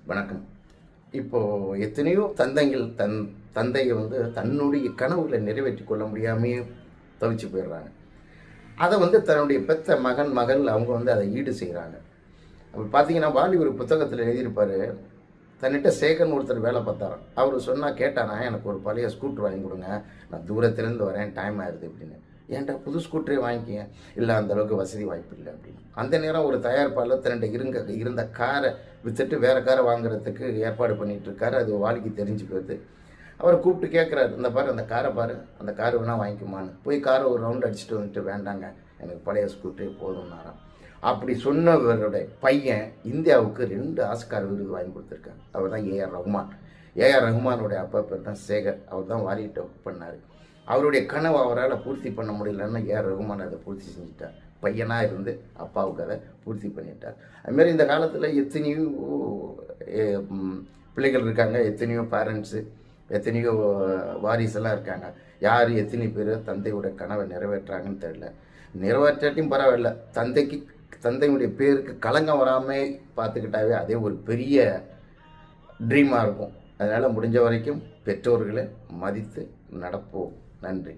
வணக்கம். இப்போது எத்தனையோ தந்தைகள் தந்தையை தன்னுடைய கனவுகளை நிறைவேற்றி கொள்ள முடியாமையே தவிச்சு போயிடுறாங்க. அதை தன்னுடைய பெத்த மகன் மகள் அவங்க அதை ஈடு செய்கிறாங்க. அப்போ பார்த்தீங்கன்னா வாலி ஒரு புத்தகத்தில் எழுதியிருப்பார். தன்னிட்ட சேகர்னு ஒருத்தர் வேலை பார்த்தாராம். அவர் சொன்னால் கேட்டானா, எனக்கு ஒரு பழைய ஸ்கூட்டர் வாங்கி கொடுங்க, நான் தூரத்துலேருந்து வரேன், டைம் ஆயிடுது அப்படின்னு. ஏன்டா புது ஸ்கூட்டரே வாங்கிக்கிங்க. இல்லை அந்தளவுக்கு வசதி வாய்ப்பு இல்லை அப்படின்னு. அந்த நேரம் ஒரு தயாரிப்பாளர் தன்னிட்ட இருந்த காரை விற்றுட்டு வேறு காரை வாங்குறதுக்கு ஏற்பாடு பண்ணிகிட்டு இருக்காரு. அது வாலிக்கு தெரிஞ்சு போகுது. அவரை கூப்பிட்டு கேட்குறாரு, இந்த பாரு அந்த காரை பாரு, அந்த கார் வேணால் வாங்கிக்குமான்னு. போய் காரை ஒரு ரவுண்ட் அடிச்சுட்டு வந்துட்டு, வேண்டாங்க எனக்கு பழைய ஸ்கூட்டரே போதும்னாராம். அப்படி சொன்னவருடைய பையன் இந்தியாவுக்கு 2 ஆஸ்கார் விருது வாங்கி கொடுத்துருக்காரு. அவர் தான் ஏஆர் ரஹ்மான். ஏஆர் ரஹ்மானுடைய அப்பா பேர் தான் சேகர். அவர் தான் வாலிகிட்ட ஒர்க் பண்ணார். அவருடைய கனவு அவரால் பூர்த்தி பண்ண முடியலன்னு ஏஆர் ரஹ்மான் அதை பூர்த்தி செஞ்சுட்டார். பையனாக இருந்து அப்பாவுக்கு அதை பூர்த்தி பண்ணிட்டார். அதுமாரி இந்த காலத்தில் எத்தனையோ பிள்ளைகள் இருக்காங்க, எத்தனையோ பேரண்ட்ஸு, எத்தனையோ வாரிசெல்லாம் இருக்காங்க. யார் எத்தனை பேர் தந்தையோட கனவை நிறைவேற்றாங்கன்னு தெரியல. நிறைவேற்றாட்டியும் பரவாயில்ல, தந்தையுடைய பேருக்கு களங்கம் வராமல் பார்த்துக்கிட்டாவே அதே ஒரு பெரிய ட்ரீமாக இருக்கும். அதனால் முடிஞ்ச வரைக்கும் பெற்றோர்களை மதித்து நடப்போம். நன்றி.